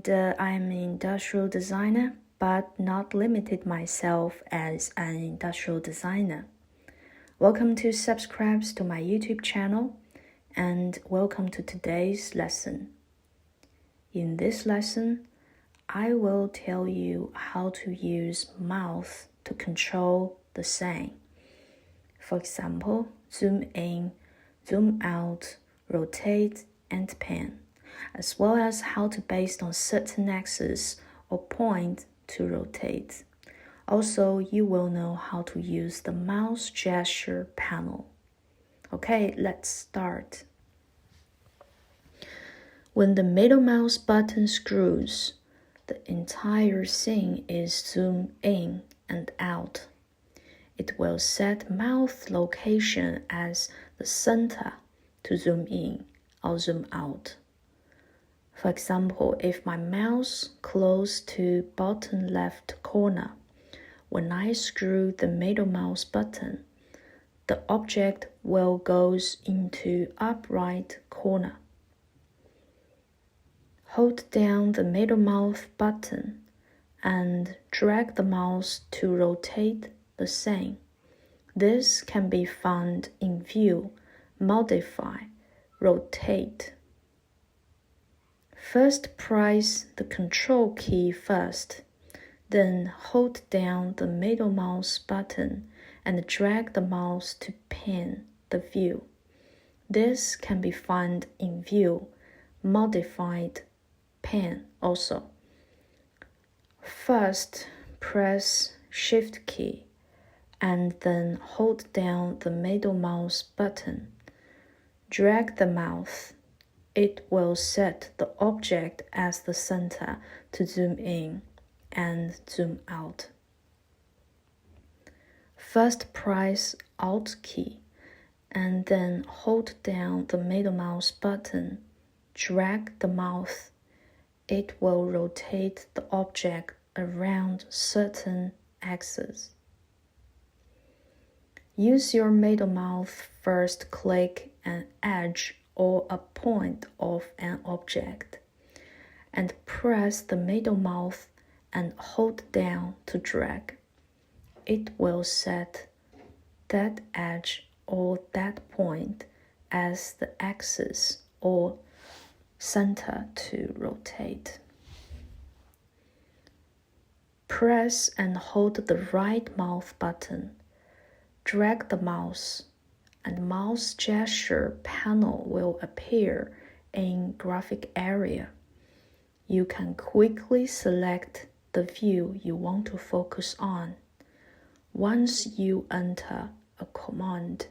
and I'm an industrial designer, but not limited myself as an industrial designer. Welcome to subscribe to my YouTube channel, and welcome to today's lesson. In this lesson, I will tell you how to use mouth to control the sound. For example, zoom in, zoom out, rotate, and pan, as well as how to based on certain axis or point to rotate. Also, you will know how to use the mouse gesture panel. Okay, let's start. When the middle mouse button screws, the entire scene is zoomed in and out. It will set mouth location as the center to zoom in or zoom out. For example, if my mouse close to bottom left corner, when I screw the middle mouse button, the object will go into upright corner. Hold down the middle mouse button and drag the mouse to rotate the same. This can be found in View, Modify, Rotate. First, press the Control key first, then hold down the middle mouse button and drag the mouse to pan the view. This can be found in View, Modified, Pan also. First, press Shift key and then hold down the middle mouse button. Drag the mouse. It will set the object as the center to zoom in and zoom out. First, press Alt key and then hold down the middle mouse button. Drag the mouse. It will rotate the object around certain axes. Use your middle mouse first click an edge or a point of an object, and press the middle mouse and hold down to drag. It will set that edge or that point as the axis or center to rotate. Press and hold the right mouse button. Drag the mouse, and mouse gesture panel will appear in graphic area. You can quickly select the view you want to focus on. Once you enter a command,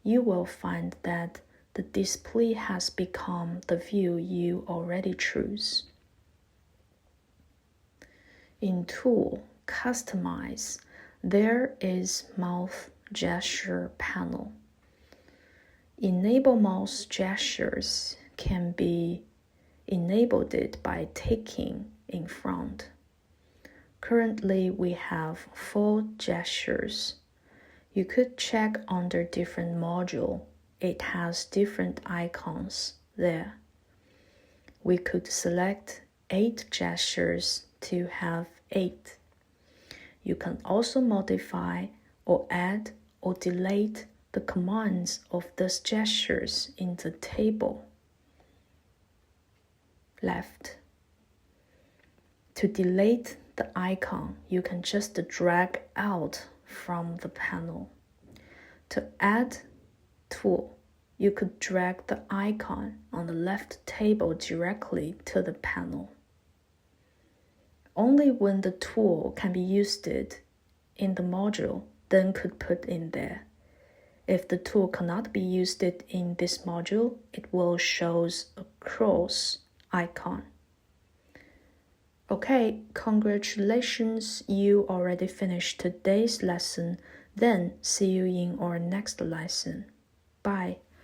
you will find that the display has become the view you already choose. In Tool, Customize, there is Mouse Gesture panel. Enable mouse gestures can be enabled by ticking in front. Currently, we have 4 gestures. You could check under different module. It has different icons there. We could select 8 gestures to have 8. You can also modify or add or delete the commands of these gestures in the table. Left. To delete the icon, you can just drag out from the panel. To add tool, you could drag the icon on the left table directly to the panel. Only when the tool can be used in the module, then could put in there. If the tool cannot be used in this module, it will show a cross icon. Okay, congratulations, you already finished today's lesson. Then see you in our next lesson. Bye.